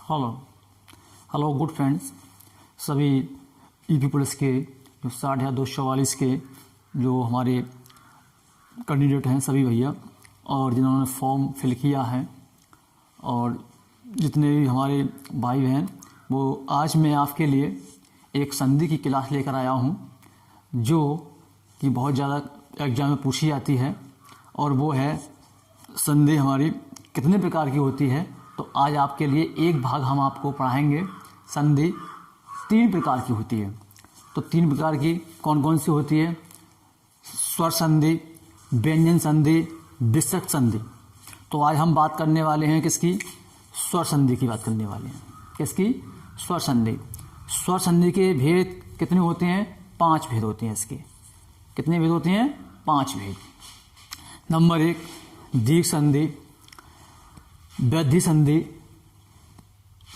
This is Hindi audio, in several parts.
हेलो हेलो गुड फ्रेंड्स, सभी ईपी पुलिस के जो 244 के जो हमारे कैंडिडेट हैं सभी भैया, और जिन्होंने फॉर्म फिल किया है, और जितने भी हमारे भाई बहन, वो आज मैं आपके लिए एक संधि की क्लास लेकर आया हूँ जो कि बहुत ज़्यादा एग्जाम में पूछी जाती है, और वो है संधि हमारी कितने प्रकार की होती है। तो आज आपके लिए एक भाग हम आपको पढ़ाएंगे। संधि 3 प्रकार की होती है। तो 3 प्रकार की कौन कौन सी होती है? स्वर संधि, व्यंजन संधि, विसर्ग संधि। तो आज हम बात करने वाले हैं किसकी? स्वर संधि की बात करने वाले हैं। किसकी? स्वर संधि। स्वर संधि के भेद कितने होते हैं? 5 भेद होते हैं इसके। कितने भेद होते हैं? 5 भेद। नंबर 1 दीर्घ संधि, वृद्धि संधि,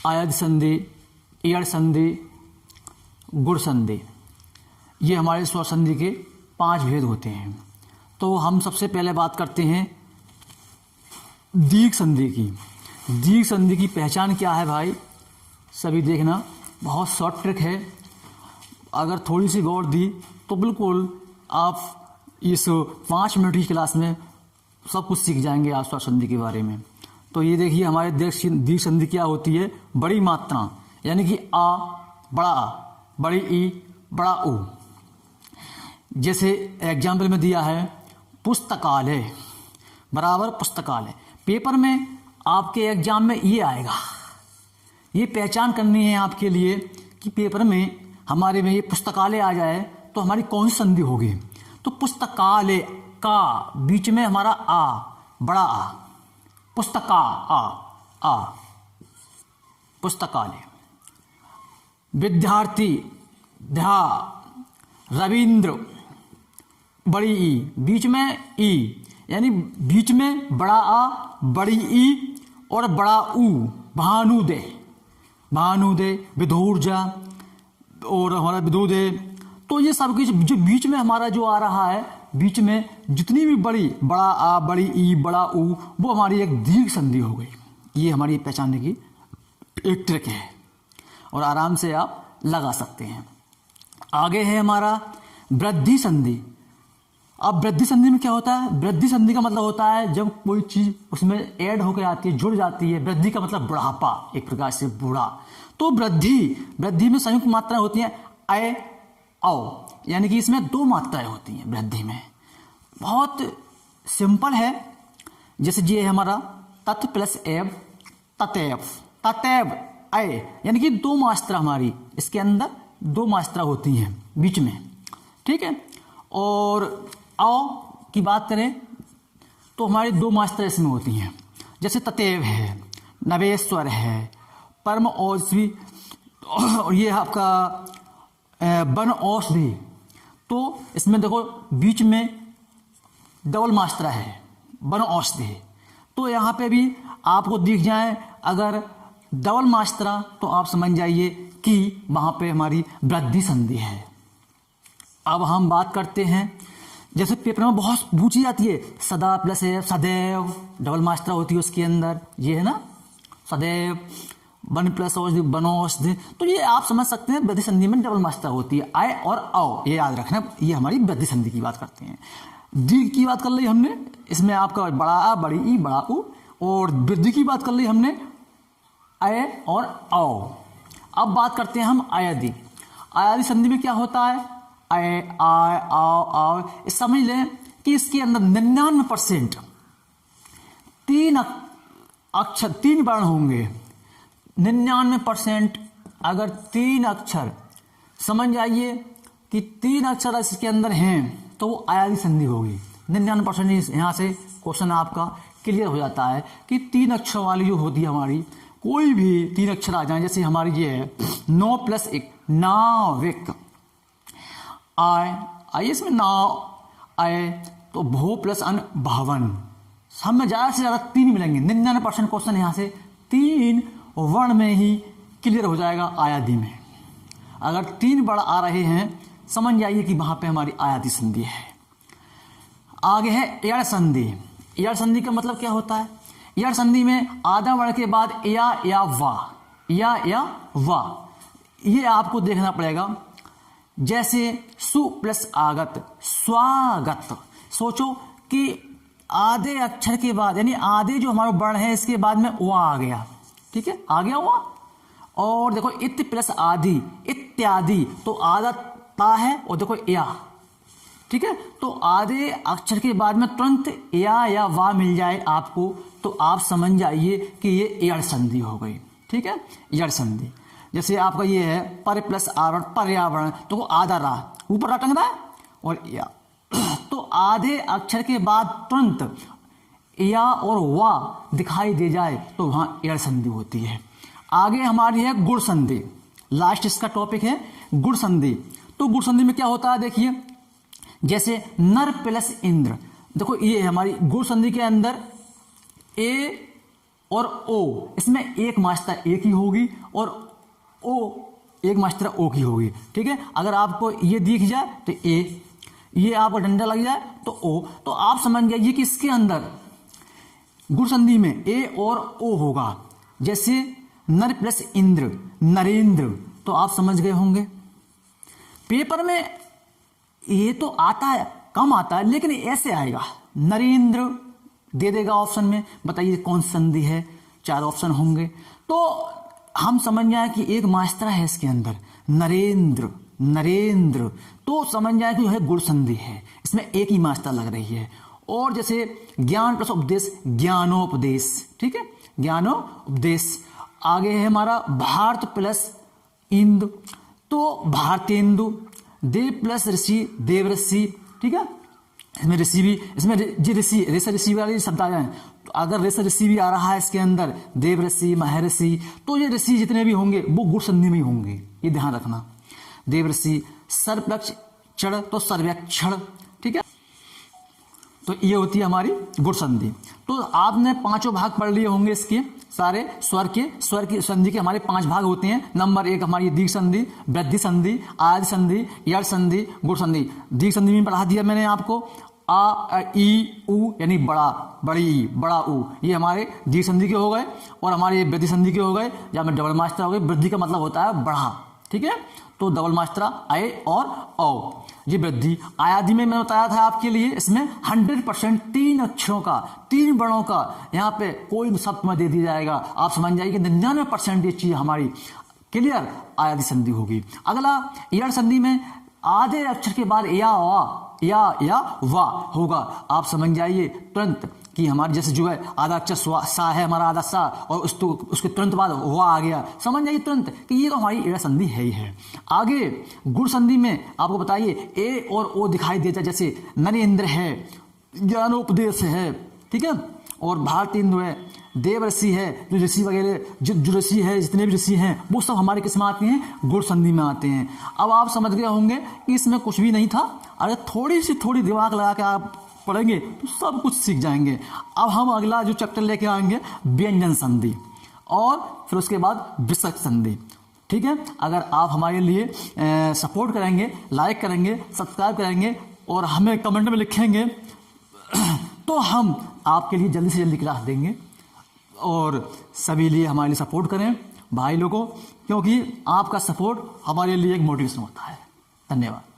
आयत संधि, इयड़ संधि, गुण संधि। ये हमारे स्वर संधि के 5 भेद होते हैं। तो हम सबसे पहले बात करते हैं दीर्घ संधि की। दीर्घ संधि की पहचान क्या है भाई? सभी देखना, बहुत शॉर्ट ट्रिक है। अगर थोड़ी सी गौर दी तो बिल्कुल आप इस 5 मिनट की क्लास में सब कुछ सीख जाएंगे आप स्वर संधि के बारे में। तो ये देखिए, हमारे दीर्घ संधि क्या होती है? बड़ी मात्रा, यानी कि आ, बड़ा आ, बड़ी ई, बड़ा ऊ। जैसे एग्जाम्पल में दिया है पुस्तकालय बराबर पुस्तकालय। पेपर में आपके एग्जाम में ये आएगा। ये पहचान करनी है आपके लिए कि पेपर में हमारे में ये पुस्तकालय आ जाए तो हमारी कौन सी संधि होगी। तो पुस्तकालय का बीच में हमारा आ, बड़ा आ, पुस्तका आ पुस्तकालय। विद्यार्थी ध्या, रविंद्र बड़ी ई, बीच में ई, यानी बीच में बड़ा आ, बड़ी ई और बड़ा ऊ। भानुदय, भानुदय, विधूर्जा और हमारा विदुदय। तो ये सब कुछ जो बीच में हमारा जो आ रहा है, बीच में जितनी भी बड़ा आ, बड़ी ई, बड़ा ऊ, वो हमारी एक दीर्घ संधि हो गई। ये हमारी पहचानने की एक ट्रिक है और आराम से आप लगा सकते हैं। आगे है हमारा वृद्धि संधि। अब वृद्धि संधि में क्या होता है? वृद्धि संधि का मतलब होता है जब कोई चीज उसमें ऐड होकर आती है, जुड़ जाती है। वृद्धि का मतलब बुढ़ापा, एक प्रकार से बूढ़ा। तो वृद्धि में संयुक्त मात्राएं होती हैं अय, औ, यानी कि इसमें 2 मात्राएं होती हैं वृद्धि में। बहुत सिंपल है। जैसे ये हमारा तत् प्लस एव, ततैव, ततैव अय, यानी कि 2 मात्रा हमारी इसके अंदर 2 मात्रा होती हैं बीच में, ठीक है। और औ की बात करें तो हमारी 2 मात्रा इसमें होती हैं। जैसे ततैव है, नवेश्वर है, परम औषधि, और ये आपका वन औषधि। तो इसमें देखो बीच में डबल मात्रा है, वन औषधि। तो यहाँ पे भी आपको दिख जाए अगर डबल मात्रा तो आप समझ जाइए कि वहाँ पे हमारी वृद्धि संधि है। अब हम बात करते हैं, जैसे पेपर में बहुत पूछी जाती है सदा प्लस है, सदैव, डबल मात्रा होती है उसके अंदर, ये है ना, सदैव, वन प्लस औषधि, वनौषधि। तो ये आप समझ सकते हैं वृद्धि संधि में डबल मात्रा होती है, आय और औ। ये याद रखना, ये हमारी वृद्धि संधि की बात करते हैं। दीर्घ की बात कर ली हमने, इसमें आपका बड़ा आ, बड़ी ई, बड़ा ऊ। और वृद्धि की बात कर ली हमने, अय और औ। अब बात करते हैं हम आयदि। आयदि संधि में क्या होता है? अय, आय, आओ, आओ। समझ लें कि इसके अंदर 99% 3 अक्षर, 3 वर्ण होंगे। 99% अगर 3 अक्षर, समझ जाइए कि 3 अक्षर इसके अंदर हैं तो वो आयदि संधि होगी। 99% यहाँ से क्वेश्चन आपका क्लियर हो जाता है कि 3 अक्षर वाली जो होती है हमारी, कोई भी 3 अक्षर आ जाए। जैसे हमारी ये है 9 प्लस 1, नाविक। आय इसमें नाव, आय, तो भो प्लस अन, भवन। हमें ज़्यादा से ज़्यादा 3 मिलेंगे। 99% क्वेश्चन यहाँ से 3 वर्ण में ही क्लियर हो जाएगा आयादी में। अगर 3 वर्ण आ रहे हैं समझ जाइए कि वहां पे हमारी आयादी संधि है। आगे है एड़ संधि। एड़ संधि का मतलब क्या होता है? एड़ संधि में आधा वर्ण के बाद या वा, या वा, ये आपको देखना पड़ेगा। जैसे सु प्लस आगत, स्वागत। सोचो कि आधे अक्षर के बाद, यानी आधे जो हमारा वर्ण है इसके बाद में वा आ गया, ठीक है, आ गया वा। और देखो इत प्लस आदि, इत्यादि, तो आधा ता है और देखो या, ठीक है। तो आधे अक्षर के बाद में तुरंत या वा मिल जाए आपको, तो आप समझ जाइए कि ये यड़ संधि हो गई, ठीक है, यड़ संधि। जैसे आपका ये है पर प्लस आवरण, पर्यावरण, तो वो आधा रा, ऊपर रा टंग रहा है और या, तो आधे अक्षर के बाद तुरंत या और वा दिखाई दे जाए तो वहां यड़ संधि होती है। आगे हमारी है गुण संधि, लास्ट इसका टॉपिक है गुण संधि। तो गुण संधि में क्या होता है देखिए, जैसे नर प्लस इंद्र, देखो ये हमारी गुण संधि के अंदर ए और ओ, इसमें एक मात्रा एक ही होगी और ओ एक मात्रा ओ की होगी, ठीक है। अगर आपको ये दिख जाए तो ए, ये आपको डंडा लग जाए तो ओ, तो आप समझ जाइए कि इसके अंदर गुण संधि में ए और ओ होगा। जैसे नर प्लस इंद्र, नरेंद्र, तो आप समझ गए होंगे। पेपर में ये तो आता है, कम आता है, लेकिन ऐसे आएगा, नरेंद्र दे देगा ऑप्शन में, बताइए कौन सी संधि है, 4 ऑप्शन होंगे, तो हम समझ जाए कि एक मात्रा है इसके अंदर, नरेंद्र, नरेंद्र, तो समझ जाए कि यह गुण संधि है, इसमें एक ही मात्रा लग रही है। और जैसे ज्ञान प्लस उपदेश, ज्ञानोपदेश, ठीक है, ज्ञानोपदेश। आगे है हमारा भारत प्लस इंदु, तो भारतेंदु। देव प्लस ऋषि, देवऋषि, ठीक है, इसमें ऋषि भी, इसमें ऋषि वाले शब्द आ जाए, तो अगर ऋषि भी आ रहा है इसके अंदर, देव ऋषि, महर्षि, तो ये ऋषि जितने भी होंगे वो गुण संधि में ही होंगे, ये ध्यान रखना। देव ऋषि, सर्वप्लस क्षण, तो सर्वेक्षण, ठीक है, तो ये होती है हमारी गुण संधि। तो आपने 5 भाग पढ़ लिए होंगे इसके सारे, स्वर की संधि के हमारे 5 भाग होते हैं। नंबर 1 हमारी दीर्घ संधि, वृद्धि संधि, आदि संधि, यड़ संधि, गुण संधि। दीर्घ संधि में पढ़ा दिया मैंने आपको, आ ई उ, यानी बड़ा, बड़ी ई, बड़ा उ, ये हमारे दीर्घ संधि के हो गए। और हमारे ये वृद्धि संधि के हो गए, जहाँ में डबल मात्रा हो गई, वृद्धि का मतलब होता है बढ़ा, ठीक है, तो डबल मात्रा आए और औ, ये वृद्धि। आयादि में मैंने बताया था आपके लिए, इसमें 100% 3 अक्षरों का, 3 वर्णों का यहाँ पे कोई शब्द में दे दिया जाएगा, आप समझ जाइए कि 99% ये चीज हमारी क्लियर आयादी संधि होगी। अगला यड़ संधि में आधे अक्षर के बाद या वा होगा, आप समझ जाइए तुरंत कि हमारे जैसे जो है आधा अक्षर सा है हमारा, आधा सा, और उसके तुरंत बाद वा आ गया, समझ जाइए तुरंत कि ये तो हमारी यड़ संधि है ही है। आगे गुण संधि में आपको बताइए ए और ओ दिखाई देता है, जैसे नरेंद्र है, ज्ञानोपदेश है, ठीक है, और भारतेंदु है, देव ऋषि है, जो ऋषि वगैरह जो ऋषि है, जितने भी ऋषि हैं वो सब हमारे किस में आते हैं, गुण संधि में आते हैं। अब आप समझ गए होंगे कि इसमें कुछ भी नहीं था, अगर थोड़ी दिमाग लगा के आप पढ़ेंगे तो सब कुछ सीख जाएंगे। अब हम अगला जो चैप्टर लेके आएंगे व्यंजन संधि, और फिर उसके बाद विसर्ग संधि, ठीक है। अगर आप हमारे लिए सपोर्ट करेंगे, लाइक करेंगे, सब्सक्राइब करेंगे और हमें कमेंट में लिखेंगे तो हम आपके लिए जल्दी से जल्दी क्लास देंगे। और सभी लिए हमारे लिए सपोर्ट करें भाई लोगों, क्योंकि आपका सपोर्ट हमारे लिए एक मोटिवेशन होता है। धन्यवाद।